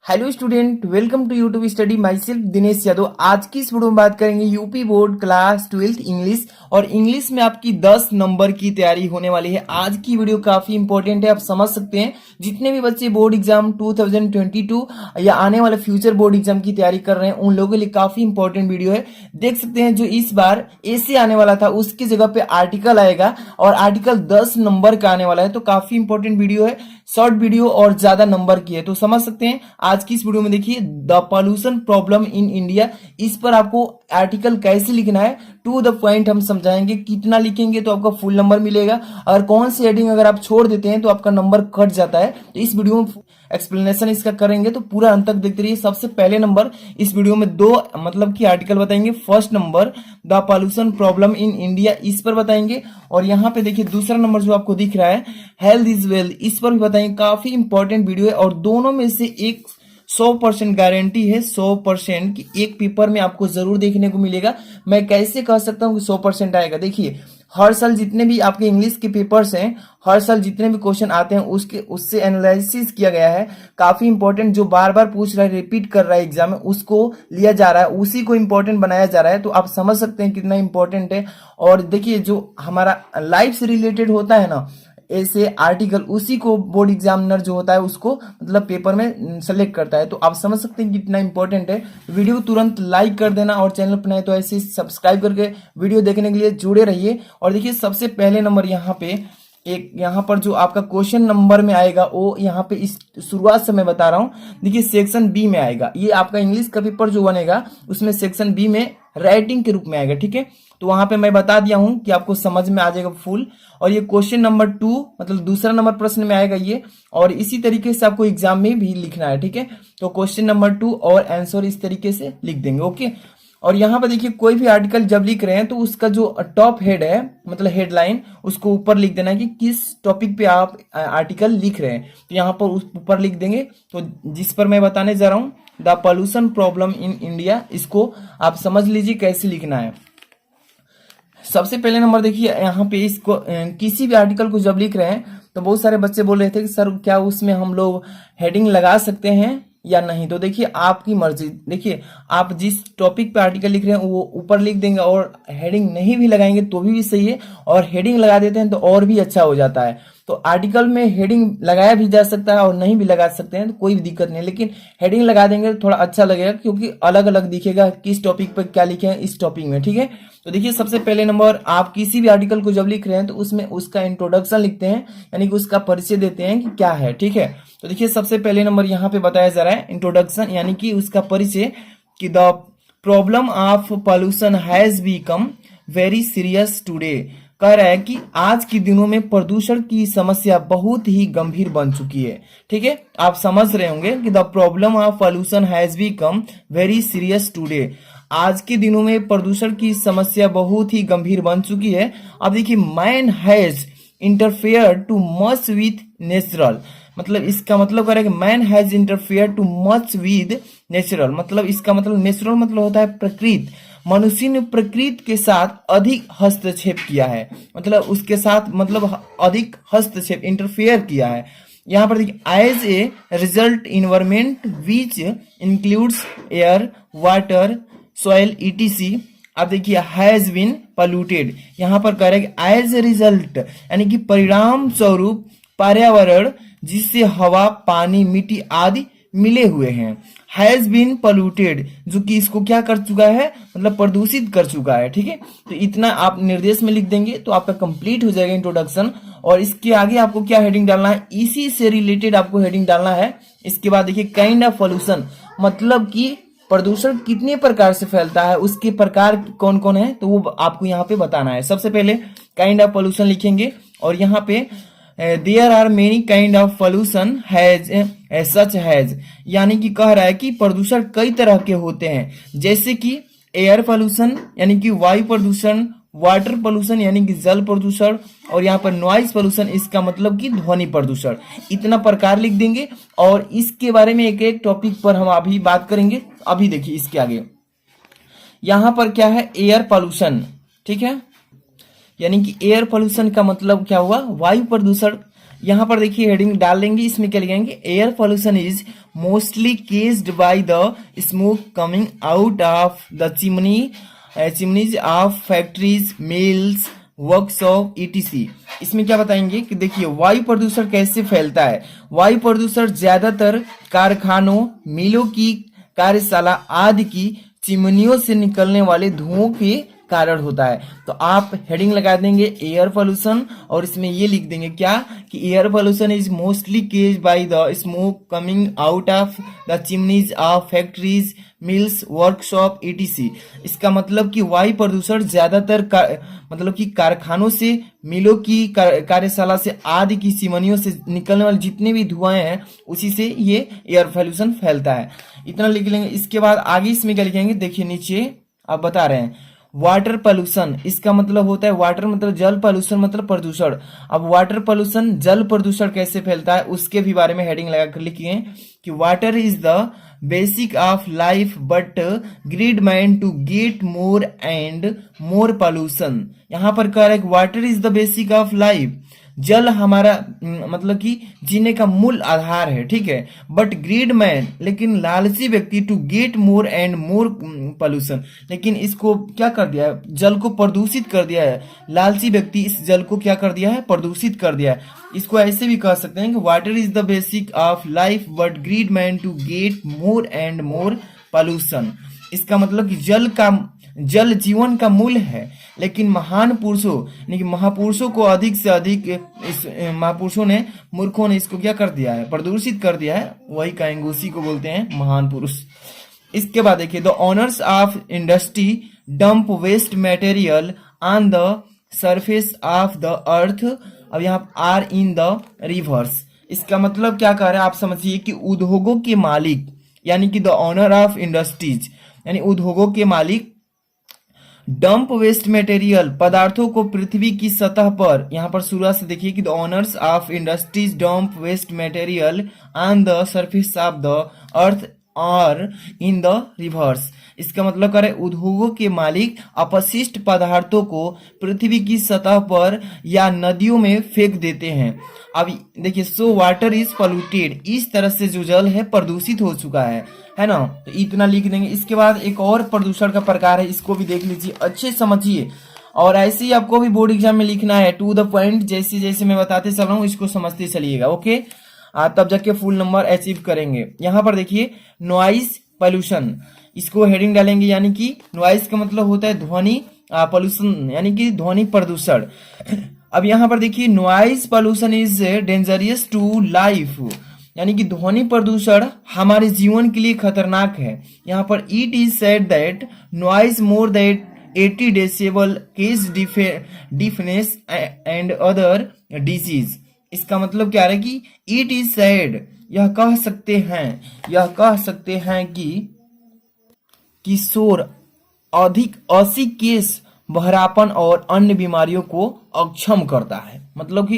Hello student, welcome to YouTube study my self Dinesh Yadav. आज की इस वीडियो में बात करेंगे UP board class 12th English और इंग्लिश में आपकी 10 नंबर की तैयारी होने वाली है। आज की वीडियो काफी इंपॉर्टेंट है, आप समझ सकते हैं। जितने भी बच्चे बोर्ड एग्जाम 2022 या आने वाले फ्यूचर बोर्ड एग्जाम की तैयारी कर रहे हैं उन लोगों के लिए काफी इंपॉर्टेंट वीडियो है। देख सकते हैं जो इस बार ऐसे आने वाला था उसकी जगह पे आर्टिकल आएगा और आर्टिकल 10 नंबर का आने वाला है, तो काफी इंपॉर्टेंट वीडियो है, शॉर्ट वीडियो और ज्यादा नंबर की है, तो समझ सकते हैं। आज की इस वीडियो में देखिए the pollution problem in India, इस पर आपको आर्टिकल कैसे लिखना है टू द पॉइंट हम समझाएंगे। कितना लिखेंगे तो आपका फुल नंबर मिलेगा, और कौन सी हेडिंग अगर आप छोड़ देते हैं तो आपका नंबर कट जाता है। तो इस वीडियो में एक्सप्लेनेशन इसका करेंगे, तो पूरा अंत तक देखते रहिए। सबसे पहले नंबर इस वीडियो में दो मतलब कि आर्टिकल बताएंगे। First number the pollution problem in India, इस पर बताएंगे। और यहाँ पे देखिए दूसरा नंबर जो आपको दिख रहा है हेल्थ इज वेल्थ, इस पर भी बताएंगे। काफी इंपॉर्टेंट वीडियो है और दोनों में से एक 100% गारंटी है, 100% कि एक पेपर में आपको जरूर देखने को मिलेगा। मैं कैसे कह सकता हूँ कि 100% आएगा? देखिए हर साल जितने भी आपके इंग्लिश के पेपर्स हैं, हर साल जितने भी क्वेश्चन आते हैं उससे एनालिसिस किया गया है। काफी इंपॉर्टेंट जो बार बार पूछ रहा है, रिपीट कर रहा है एग्जाम में, उसको लिया जा रहा है, उसी को इंपॉर्टेंट बनाया जा रहा है। तो आप समझ सकते हैं कितना इंपॉर्टेंट है। और देखिए जो हमारा लाइफ से रिलेटेड होता है ना ऐसे आर्टिकल, उसी को बोर्ड एग्जामिनर जो होता है उसको मतलब पेपर में सेलेक्ट करता है। तो आप समझ सकते हैं कितना इंपॉर्टेंट है। वीडियो को तुरंत लाइक कर देना और चैनल पर नए तो ऐसे सब्सक्राइब करके वीडियो देखने के लिए जुड़े रहिए। और देखिए सबसे पहले नंबर यहाँ पे यहाँ पर जो आपका क्वेश्चन नंबर में आएगा वो यहाँ पे इस शुरुआत से मैं बता रहा हूँ। देखिए सेक्शन बी में आएगा, ये आपका इंग्लिश का पेपर जो बनेगा उसमें सेक्शन बी में राइटिंग के रूप में आएगा, ठीक है। तो वहां पे मैं बता दिया हूं कि आपको समझ में आ जाएगा फुल। और ये क्वेश्चन नंबर 2 मतलब दूसरा नंबर प्रश्न में आएगा ये, और इसी तरीके से आपको एग्जाम में भी लिखना है, ठीक है। तो क्वेश्चन नंबर 2 और आंसर इस तरीके से लिख देंगे, ओके। और यहाँ पर देखिए कोई भी आर्टिकल जब लिख रहे हैं तो उसका जो टॉप हेड है मतलब हेडलाइन, उसको ऊपर लिख देना है कि किस टॉपिक पे आप आर्टिकल लिख रहे हैं। तो यहाँ पर ऊपर लिख देंगे। तो जिस पर मैं बताने जा रहा हूँ the pollution problem in India, इसको आप समझ लीजिए कैसे लिखना है। सबसे पहले नंबर देखिए यहाँ पे इसको किसी भी आर्टिकल को जब लिख रहे हैं तो बहुत सारे बच्चे बोल रहे थे कि सर क्या उसमें हम लोग हेडिंग लगा सकते हैं या नहीं। तो देखिए आपकी मर्जी, देखिए आप जिस टॉपिक पे आर्टिकल लिख रहे हैं वो ऊपर लिख देंगे, और हेडिंग नहीं भी लगाएंगे तो भी सही है, और हेडिंग लगा देते हैं तो और भी अच्छा हो जाता है। तो आर्टिकल में हेडिंग लगाया भी जा सकता है और नहीं भी लगा सकते हैं, तो कोई भी दिक्कत नहीं, लेकिन हेडिंग लगा देंगे तो थोड़ा अच्छा लगेगा क्योंकि अलग अलग दिखेगा किस टॉपिक पर क्या लिखे हैं इस टॉपिक में, ठीक है। तो देखिए सबसे पहले नंबर आप किसी भी आर्टिकल को जब लिख रहे हैं तो उसमें उसका इंट्रोडक्शन लिखते हैं, यानी कि उसका परिचय देते हैं कि क्या है, ठीक है। तो देखिए सबसे पहले नंबर यहाँ पे बताया जा रहा है इंट्रोडक्शन, यानी कि उसका परिचय कि the problem of pollution has become very serious today. कह रहा है कि आज के दिनों में प्रदूषण की समस्या बहुत ही गंभीर बन चुकी है, ठीक है। आप समझ रहे होंगे कि the problem of pollution has become very serious today, आज के दिनों में प्रदूषण की समस्या बहुत ही गंभीर बन चुकी है। अब देखिए man has interfere too much with natural, मतलब इसका मतलब कह रहा है कि man has interfere too much with natural, मतलब इसका मतलब नेचुरल मतलब होता है प्रकृति। मनुष्य ने प्रकृति के साथ अधिक हस्तक्षेप किया है, मतलब उसके साथ मतलब अधिक हस्तक्षेप इंटरफेयर किया है। यहाँ पर देखिए as a result environment which includes air water soil ETC, अब देखिए हैज बीन पोल्यूटेड, यहाँ पर कह रहे हैं कि एज ए रिजल्ट यानी कि परिणाम स्वरूप पर्यावरण जिससे हवा पानी मिट्टी आदि मिले हुए हैं, हैज बीन पोल्यूटेड जो कि इसको क्या कर चुका है मतलब प्रदूषित कर चुका है, ठीक है। तो इतना आप निर्देश में लिख देंगे तो आपका कंप्लीट हो जाएगा इंट्रोडक्शन। और इसके आगे आपको क्या हेडिंग डालना है, इसी से रिलेटेड आपको हेडिंग डालना है। इसके बाद देखिए काइंड ऑफ पोल्यूशन, मतलब कि प्रदूषण कितने प्रकार से फैलता है, उसके प्रकार कौन कौन है, तो वो आपको यहाँ पे बताना है। सबसे पहले काइंड ऑफ पोल्यूशन लिखेंगे, और यहाँ पे there are many kind of pollution has such has, यानी कि कह रहा है कि प्रदूषण कई तरह के होते हैं, जैसे कि एयर पोल्यूशन यानी कि वायु प्रदूषण, वाटर पोल्यूशन यानी कि जल प्रदूषण, और यहाँ पर नॉइज पोल्यूशन इसका मतलब कि ध्वनि प्रदूषण। इतना प्रकार लिख देंगे और इसके बारे में एक एक टॉपिक पर हम अभी बात करेंगे। अभी देखिए इसके आगे यहाँ पर क्या है एयर पोल्यूशन, ठीक है, यानी कि एयर पोल्यूशन का मतलब क्या हुआ वायु प्रदूषण, यहाँ पर देखिए हेडिंग डाल लेंगे, इसमें क्या लिखेंगे, air pollution is mostly केस्ड by the smoke coming out of the chimneys of factories, mills, workshop, etc. इसमें क्या बताएंगे कि देखिए वायु प्रदूषण कैसे फैलता है। वायु प्रदूषण ज्यादातर कारखानों, मिलों की कार्यशाला आदि की चिमनियों से निकलने वाले धुओं के कारण होता है। तो आप हेडिंग लगा देंगे एयर पोल्यूशन और इसमें ये लिख देंगे क्या कि air pollution is mostly caged by the smoke coming out of the chimneys of factories, mills, workshop, etc. इसका मतलब कि वायु प्रदूषण ज्यादातर मतलब कि कारखानों से, मिलों की कार्यशाला से आदि की चिमनियों से निकलने वाले जितने भी धुआं हैं उसी से ये एयर पोल्यूशन फैलता है। इतना लिख लेंगे। इसके बाद आगे इसमें क्या लिखेंगे, देखिए नीचे आप बता रहे हैं वाटर पोल्यूशन। इसका मतलब होता है वाटर मतलब जल, पोल्यूशन मतलब प्रदूषण। अब वाटर पोल्यूशन जल प्रदूषण कैसे फैलता है उसके भी बारे में हेडिंग लगाकर लिखिए कि water is the basic of life but greed man to get more and more pollution. यहां पर कह रहा है water is the basic of life, जल हमारा मतलब कि जीने का मूल आधार है, ठीक है। बट ग्रीड मैन लेकिन लालची व्यक्ति to get more and more pollution, लेकिन इसको क्या कर दिया है, जल को प्रदूषित कर दिया है। लालची व्यक्ति इस जल को क्या कर दिया है, प्रदूषित कर दिया है। इसको ऐसे भी कह सकते हैं कि water is the basic of life but greed man to get more and more pollution. इसका मतलब कि जल जीवन का मूल है, लेकिन महान पुरुषों यानी कि महापुरुषों को अधिक से अधिक इस महापुरुषों ने, मूर्खों ने इसको क्या कर दिया है, प्रदूषित कर दिया है। वही कहेंगे, उसी को बोलते हैं महान पुरुष। इसके बाद देखिए the owners of industry dump waste material on the surface of the earth. अब यहाँ आर इन द रिवर्स। इसका मतलब क्या कह रहे हैं आप समझिए कि उद्योगों के मालिक यानी कि द ओनर ऑफ इंडस्ट्रीज यानी उद्योगों के मालिक डंप वेस्ट मटेरियल पदार्थों को पृथ्वी की सतह पर, यहां पर शुरुआत से देखिए कि the owners of industries dump waste material on the surface of the earth और इन द रिवर्स। इसका मतलब करे उद्योगों के मालिक अपशिष्ट पदार्थों को पृथ्वी की सतह पर या नदियों में फेंक देते हैं। अब देखिए सो वाटर इज पोल्यूटेड, इस तरह से जो जल है प्रदूषित हो चुका है ना। तो इतना लिख देंगे। इसके बाद एक और प्रदूषण का प्रकार है, इसको भी देख लीजिए, अच्छे समझिए। और ऐसे ही आपको भी बोर्ड एग्जाम में लिखना है, टू द पॉइंट, जैसे जैसे मैं बताते चल रहा हूँ इसको समझते चलिएगा, ओके। तब जाके फुल नंबर अचीव करेंगे। यहाँ पर देखिए नॉइज पोल्यूशन, इसको हेडिंग डालेंगे, यानी कि नॉइज का मतलब होता है ध्वनि पोल्यूशन यानी कि ध्वनि प्रदूषण। अब यहाँ पर देखिए noise pollution is dangerous to life, यानी कि ध्वनि प्रदूषण हमारे जीवन के लिए खतरनाक है। यहाँ पर it is said that noise more that 80 decibel causes deafness and other disease. इसका मतलब क्या है कि इट इज सेड, यह कह सकते हैं कि शोर अधिक 80 केस बहरापन और अन्य बीमारियों को अक्षम करता है, मतलब कि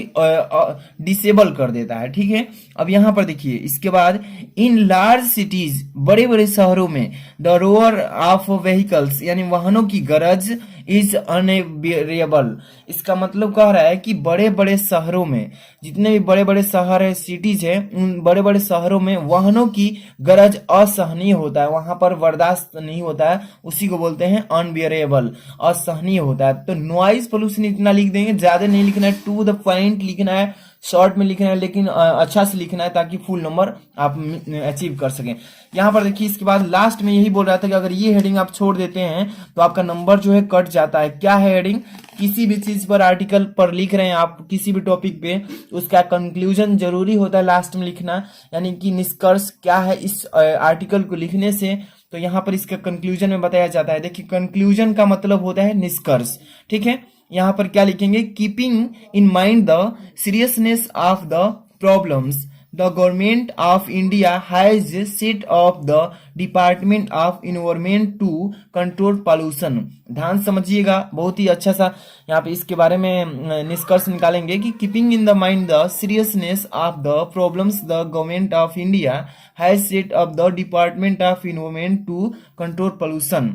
डिसेबल कर देता है, ठीक है। अब यहाँ पर देखिए इसके बाद इन लार्ज सिटीज, बड़े बड़े शहरों में द रोअर ऑफ व्हीकल्स यानी वाहनों की गरज इज अनबियरेबल। इसका मतलब कह रहा है कि बड़े बड़े शहरों में, जितने भी बड़े बड़े शहर है, सिटीज है, उन बड़े बड़े शहरों में वाहनों की गरज असहनीय होता है, वहां पर बर्दाश्त नहीं होता है, उसी को बोलते हैं अनबियरेबल, असहनीय होता है। तो नॉइज पोल्यूशन इतना लिख देंगे, ज्यादा नहीं लिखना है, टू द पॉइंट लिखना है, शॉर्ट में लिखना है, लेकिन अच्छा से लिखना है ताकि फुल नंबर आप अचीव कर सकें। यहाँ पर देखिए इसके बाद लास्ट में यही बोल रहा था कि अगर ये हेडिंग आप छोड़ देते हैं तो आपका नंबर जो है कट जाता है। क्या है हेडिंग? किसी भी चीज पर, आर्टिकल पर लिख रहे हैं आप, किसी भी टॉपिक पे, उसका कंक्लूजन जरूरी होता है लास्ट में लिखना, यानी कि निष्कर्ष क्या है इस आर्टिकल को लिखने से। तो यहाँ पर इसका कंक्लूजन में बताया जाता है। देखिए कंक्लूजन का मतलब होता है निष्कर्ष, ठीक है। यहाँ पर क्या लिखेंगे? Keeping in mind the seriousness of the problems the government of India has set up the department of environment to control pollution. ध्यान समझिएगा, बहुत ही अच्छा सा यहाँ पे इसके बारे में निष्कर्ष निकालेंगे कि keeping in the mind the seriousness of the problems the government of India has set up the department of environment to control pollution.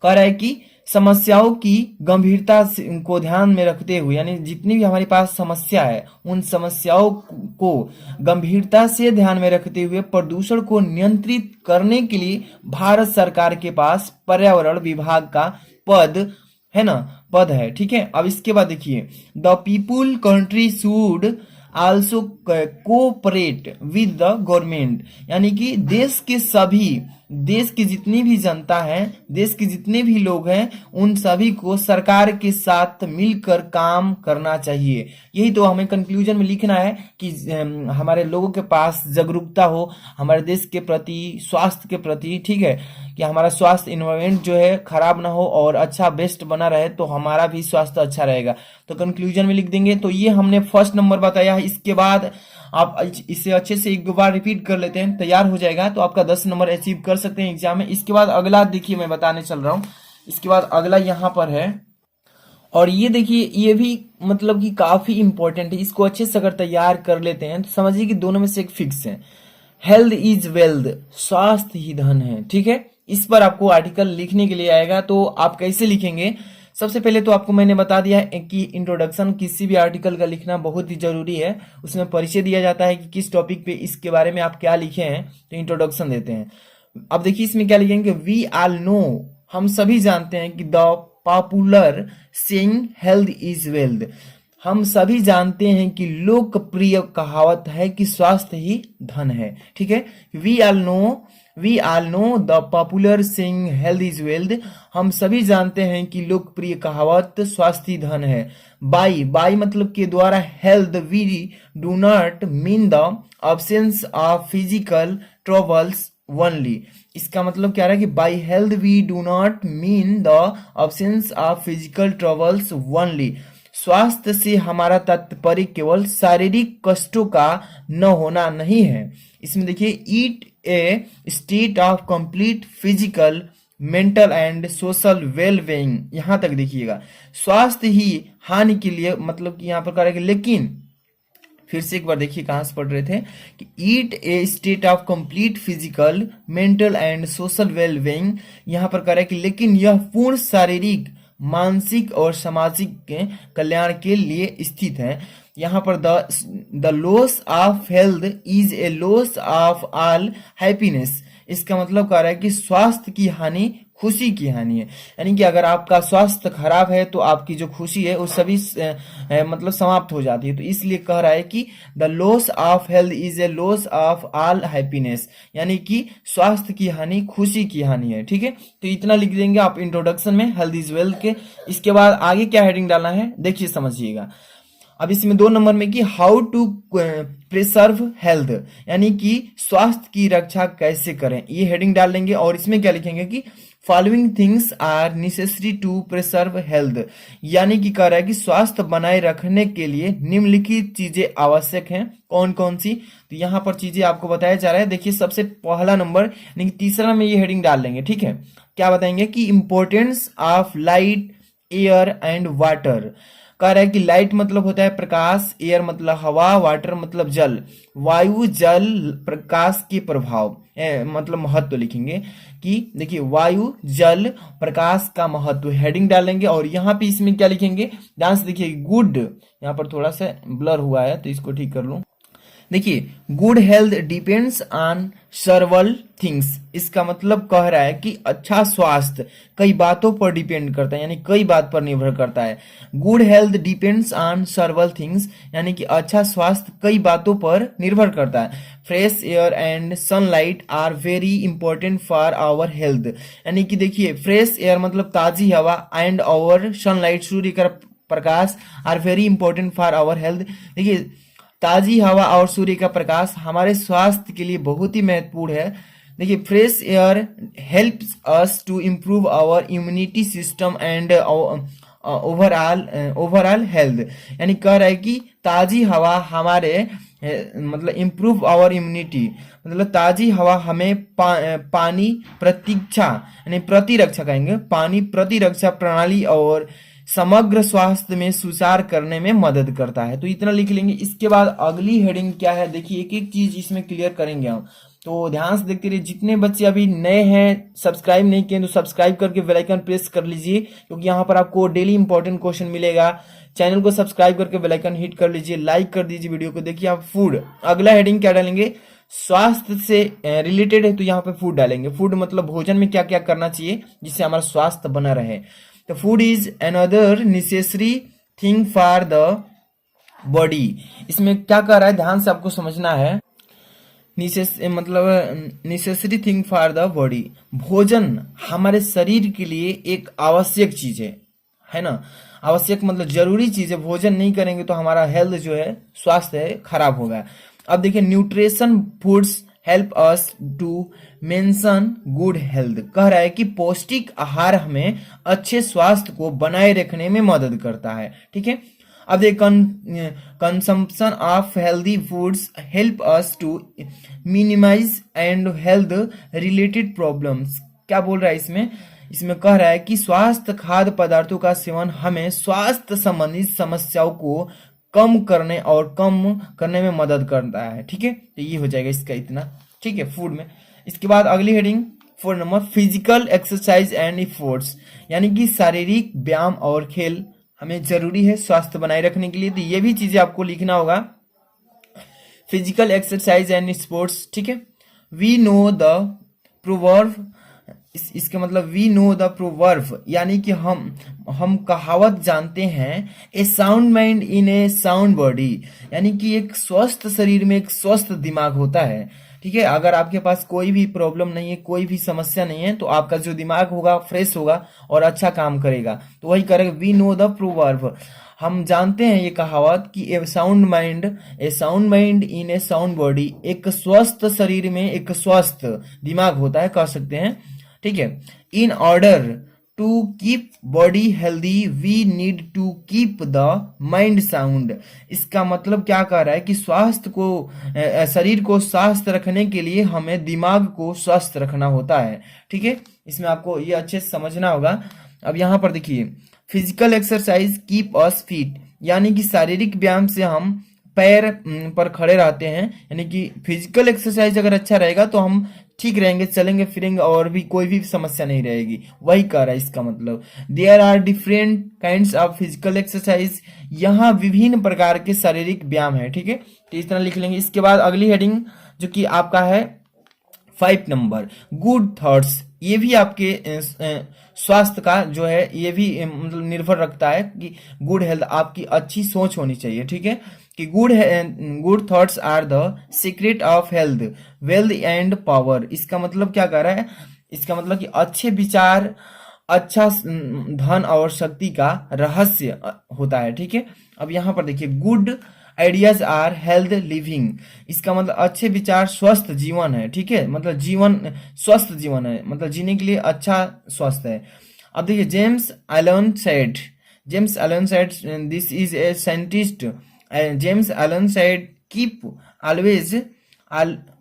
कह रहा है कि समस्याओं की गंभीरता को ध्यान में रखते हुए, यानी जितनी भी हमारे पास समस्या है उन समस्याओं को गंभीरता से ध्यान में रखते हुए प्रदूषण को नियंत्रित करने के लिए भारत सरकार के पास पर्यावरण विभाग का पद है ना, पद है। ठीक है, अब इसके बाद देखिए, the people country should also cooperate with the government, यानी कि देश की जितनी भी जनता है, देश के जितने भी लोग हैं, उन सभी को सरकार के साथ मिलकर काम करना चाहिए। यही तो हमें कंक्लूजन में लिखना है कि हमारे लोगों के पास जागरूकता हो हमारे देश के प्रति, स्वास्थ्य के प्रति। ठीक है, कि हमारा स्वास्थ्य इन्वायरमेंट जो है खराब ना हो और अच्छा बेस्ट बना रहे, तो हमारा भी स्वास्थ्य अच्छा रहेगा। तो कंक्लूजन में लिख देंगे। तो ये हमने फर्स्ट नंबर बताया है। इसके बाद आप इसे अच्छे से एक दो बार रिपीट कर लेते हैं, तैयार हो जाएगा, तो आपका 10 नंबर अचीव कर सकते हैं एग्जाम में। इसके बाद अगला देखिए, मैं बताने चल रहा हूँ। इसके बाद अगला यहाँ पर है, और ये देखिए, ये भी मतलब कि काफी इंपॉर्टेंट है। इसको अच्छे से अगर तैयार कर लेते हैं तो समझिए कि दोनों में से एक फिक्स है। हेल्थ इज वेल्थ, स्वास्थ्य ही धन है। ठीक है, इस पर आपको आर्टिकल लिखने के लिए आएगा, तो आप कैसे लिखेंगे? सबसे पहले तो आपको मैंने बता दिया है कि इंट्रोडक्शन किसी भी आर्टिकल का लिखना बहुत ही जरूरी है। उसमें परिचय दिया जाता है कि किस टॉपिक पे, इसके बारे में आप क्या लिखे हैं, तो इंट्रोडक्शन देते हैं। अब देखिए इसमें क्या लिखेंगे, वी ऑल नो, हम सभी जानते हैं कि the popular saying health is wealth, हम सभी जानते हैं कि लोकप्रिय कहावत है कि स्वास्थ्य ही धन है। ठीक है, we all know the popular saying health is wealth, हम सभी जानते हैं कि लोकप्रिय कहावत स्वास्थ्य धन है। बाई मतलब के द्वारा health we do not mean the absence of physical troubles only, इसका मतलब क्या रहा है कि by health we do not mean the absence of physical troubles only, स्वास्थ्य से हमारा तात्पर्य केवल शारीरिक कष्टों का न होना नहीं है। इसमें देखिए, it a state of complete physical, mental and social well being, यहां तक देखिएगा। स्वास्थ्य ही हानि के लिए, मतलब कि यहां पर कह रहा है कि लेकिन, फिर से एक बार देखिए कहां से पढ़ रहे थे कि it a state of complete physical, mental and social well being, यहां पर कह रहा है कि लेकिन यह पूर्ण शारीरिक, मानसिक और सामाजिक कल्याण के लिए स्थित है। यहाँ पर the loss of health is a loss of all happiness, इसका मतलब कह रहा है कि स्वास्थ्य की हानि खुशी की हानि है। यानी कि अगर आपका स्वास्थ्य खराब है तो आपकी जो खुशी है वो सभी मतलब समाप्त हो जाती है। तो इसलिए कह रहा है कि the loss of health is a loss of all happiness, यानी कि स्वास्थ्य की हानि खुशी की हानि है। ठीक है, तो इतना लिख देंगे आप इंट्रोडक्शन में हेल्थ इज वेल्थ के। इसके बाद आगे क्या हेडिंग डालना है देखिए, समझिएगा। अब इसमें 2 नंबर में कि हाउ टू प्रिजर्व हेल्थ, यानी कि स्वास्थ्य की रक्षा कैसे करें, ये हेडिंग डाल देंगे। और इसमें क्या लिखेंगे कि following things are necessary to preserve health, यानी कि कह रहा है कि स्वास्थ्य बनाए रखने के लिए निम्नलिखित चीजें आवश्यक हैं। कौन कौन सी? तो यहाँ पर चीजें आपको बताया जा रहा है। देखिए सबसे पहला नंबर, यानी कि तीसरा में ये हेडिंग डाल देंगे। ठीक है, क्या बताएंगे कि importance of light, air and water. कह रहा है कि लाइट मतलब होता है प्रकाश, एयर मतलब हवा, वाटर मतलब जल। वायु, जल, प्रकाश के प्रभाव मतलब महत्व लिखेंगे कि देखिए वायु, जल, प्रकाश का महत्व, हेडिंग डालेंगे। और यहाँ पे इसमें क्या लिखेंगे, ध्यान से देखिए, गुड, यहाँ पर थोड़ा सा ब्लर हुआ है तो इसको ठीक कर लूं। देखिए, good health depends on सर्वल things, इसका मतलब कह रहा है कि अच्छा स्वास्थ्य कई बातों पर डिपेंड करता है, यानी कई बात पर निर्भर करता है। Good health depends on सर्वल things, यानी कि अच्छा स्वास्थ्य कई बातों पर निर्भर करता है। Fresh air and sunlight are very important for our health, यानी कि देखिए फ्रेश एयर मतलब ताजी हवा, एंड आवर सनलाइट सूर्य का प्रकाश, are very important for our health. देखिए ताजी हवा और सूर्य का प्रकाश हमारे स्वास्थ्य के लिए बहुत ही महत्वपूर्ण है। देखिए fresh air helps us to improve our immunity system and overall health, यानी कह रहा है कि ताजी हवा हमारे मतलब इम्प्रूव आवर इम्यूनिटी, मतलब ताजी हवा हमें पानी प्रतीक्षा यानी प्रतिरक्षा कहेंगे, पानी प्रतिरक्षा प्रणाली और समग्र स्वास्थ्य में सुधार करने में मदद करता है। तो इतना लिख लेंगे। इसके बाद अगली हेडिंग क्या है देखिए, एक एक चीज इसमें क्लियर करेंगे हम। तो ध्यान से देखते रहिए। जितने बच्चे अभी नए हैं, सब्सक्राइब नहीं किए तो सब्सक्राइब करके बेल आइकन प्रेस कर लीजिए, क्योंकि यहाँ पर आपको डेली इंपॉर्टेंट क्वेश्चन मिलेगा। चैनल को सब्सक्राइब करके बेल आइकन हिट कर लीजिए, लाइक कर दीजिए वीडियो को। देखिए आप फूड, अगला हेडिंग क्या डालेंगे, स्वास्थ्य से रिलेटेड है तो यहाँ पे फूड डालेंगे। फूड मतलब भोजन में क्या क्या करना चाहिए जिससे हमारा स्वास्थ्य बना रहे। तो food is another necessary thing for the body. इसमें क्या कर रहा है, ध्यान से आपको समझना है। मतलब necessary thing for the body, भोजन हमारे शरीर के लिए एक आवश्यक चीज है ना। आवश्यक मतलब जरूरी चीज है। भोजन नहीं करेंगे तो हमारा हेल्थ जो है, स्वास्थ्य है, खराब होगा। अब देखिए, nutrition foods help us to mention good health. कह रहा है कि पौष्टिक आहार हमें अच्छे स्वास्थ्य को बनाए रखने में मदद करता है। ठीक है, अब देखिए, consumption of healthy foods help us to minimize and health related problems. क्या बोल रहा है इसमें कह रहा है कि स्वास्थ्य खाद्य पदार्थों का सेवन हमें स्वास्थ्य संबंधित समस्याओं को कम करने में मदद करता है। ठीक है, तो ये हो जाएगा इसका इतना। ठीक है, फूड में। इसके बाद अगली heading 4 number, physical exercise and sports, यानी कि शारीरिक व्यायाम और खेल हमें जरूरी है स्वास्थ्य बनाए रखने के लिए। तो ये भी चीजें आपको लिखना होगा, फिजिकल एक्सरसाइज एंड स्पोर्ट्स। ठीक है, वी नो द प्रोवर्ब, इसके मतलब वी नो द प्रोवर्ब, यानी कि हम कहावत जानते हैं, a sound mind in a sound body, यानी कि एक स्वस्थ शरीर में एक स्वस्थ दिमाग होता है। ठीक है, अगर आपके पास कोई भी प्रॉब्लम नहीं है, कोई भी समस्या नहीं है, तो आपका जो दिमाग होगा फ्रेश होगा और अच्छा काम करेगा। तो वही करेगा, वी नो द प्रोवर्ब, हम जानते हैं ये कहावत कि a sound mind in a sound body, एक स्वस्थ शरीर में एक स्वस्थ दिमाग होता है, कह सकते हैं। ठीक है, in order to keep body healthy we need to keep the mind sound. इसका मतलब क्या कह रहा है कि शरीर को स्वस्थ रखने के लिए हमें दिमाग को स्वस्थ रखना होता है। ठीक है, इसमें आपको ये अच्छे से समझना होगा। अब यहाँ पर देखिए, physical exercise keep us fit, यानी कि शारीरिक व्यायाम से हम पैर पर खड़े रहते हैं, यानी कि फिजिकल एक्सरसाइज अगर अच्छा रहेगा तो हम ठीक रहेंगे, चलेंगे फिरेंगे और भी कोई भी समस्या नहीं रहेगी। वही कह रहा है इसका मतलब। There are different kinds of physical exercise, यहाँ विभिन्न प्रकार के शारीरिक व्यायाम है। ठीक है, तो इस तरह लिख लेंगे। इसके बाद अगली हेडिंग जो कि आपका है 5 नंबर, गुड थॉट्स। ये भी आपके स्वास्थ्य का जो है, ये भी मतलब निर्भर रखता है कि गुड हेल्थ, आपकी अच्छी सोच होनी चाहिए। ठीक है, कि good thoughts are the secret of health wealth and power. इसका मतलब क्या कह रहा है, इसका मतलब कि अच्छे विचार अच्छा धन और शक्ति का रहस्य होता है। ठीक है, अब यहाँ पर देखिए, good ideas are health living, इसका मतलब अच्छे विचार स्वस्थ जीवन है। ठीक है, मतलब जीवन स्वस्थ जीवन है, मतलब जीने के लिए अच्छा स्वस्थ है। अब देखिए, James Allen said, this is a scientist, James Allen said keep always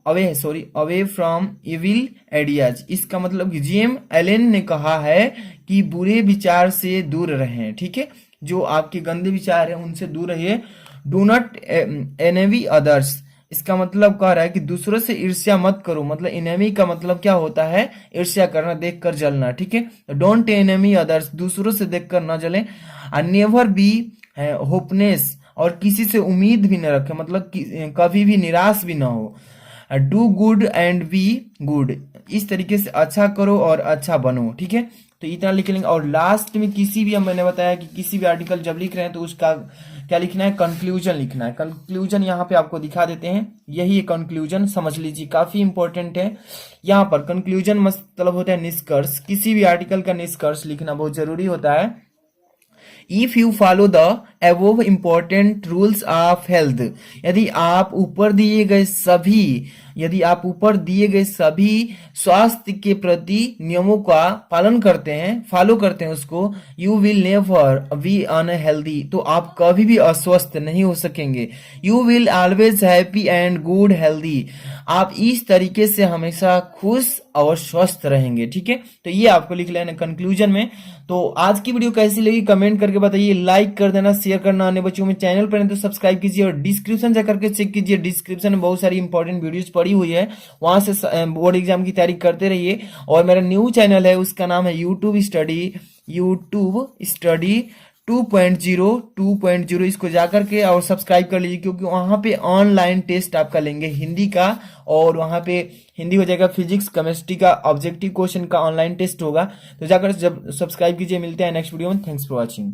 away from evil ideas. इसका मतलब कि जेम एलन ने कहा है कि बुरे विचार से दूर रहें। ठीक है, जो आपके गंदे विचार हैं उनसे दूर रहिए। डू नॉट एनेवी अदर्स, इसका मतलब कह रहा है कि दूसरों से ईर्ष्या मत करो। मतलब एनेमी का मतलब क्या होता है, ईर्ष्या करना, देखकर जलना। ठीक है, डोंट एनेमी अदर्स, दूसरों से देखकर न जलें। नेवर बी होपनेस, और किसी से उम्मीद भी न रखे, मतलब कभी भी निराश भी ना हो। Do good and be good, इस तरीके से अच्छा करो और अच्छा बनो। ठीक है, तो इतना लिख लेंगे। और लास्ट में किसी भी, मैंने बताया कि किसी भी आर्टिकल जब लिख रहे हैं तो उसका क्या लिखना है, कंक्लूजन लिखना है। कंक्लूजन यहाँ पे आपको दिखा देते हैं, यही कंक्लूजन समझ लीजिए, काफी इंपॉर्टेंट है। यहाँ पर कंक्लूजन मतलब होता है निष्कर्ष, किसी भी आर्टिकल का निष्कर्ष लिखना बहुत जरूरी होता है। If you follow the above important rules of health, यदि आप ऊपर दिए गए सभी स्वास्थ्य के प्रति नियमों का पालन करते हैं, फॉलो करते हैं उसको, you will never be unhealthy, तो आप कभी भी अस्वस्थ नहीं हो सकेंगे। You will always happy and good healthy, आप इस तरीके से हमेशा खुश और स्वस्थ रहेंगे। ठीक है, तो ये आपको लिख लेना कंक्लूजन में। तो आज की वीडियो कैसी लगी कमेंट करके बताइए, लाइक कर देना, शेयर करना अन्य बच्चों में। चैनल पर नहीं तो सब्सक्राइब कीजिए और डिस्क्रिप्शन जाकर के चेक कीजिए, डिस्क्रिप्शन में बहुत सारी इंपॉर्टेंट वीडियोस पड़ी पड़ी हुई है, वहां से बोर्ड एग्जाम की तैयारी करते रहिए। और मेरा न्यू चैनल है, उसका नाम है यूट्यूब स्टडी 2.0, इसको जाकर के और सब्सक्राइब कर लीजिए, क्योंकि वहां पे ऑनलाइन टेस्ट आपका लेंगे हिंदी का, और वहां पे हिंदी हो जाएगा, फिजिक्स केमिस्ट्री का ऑब्जेक्टिव क्वेश्चन का ऑनलाइन टेस्ट होगा। तो जाकर जब सब्सक्राइब कीजिए। मिलते हैं नेक्स्ट वीडियो में। Thanks for watching.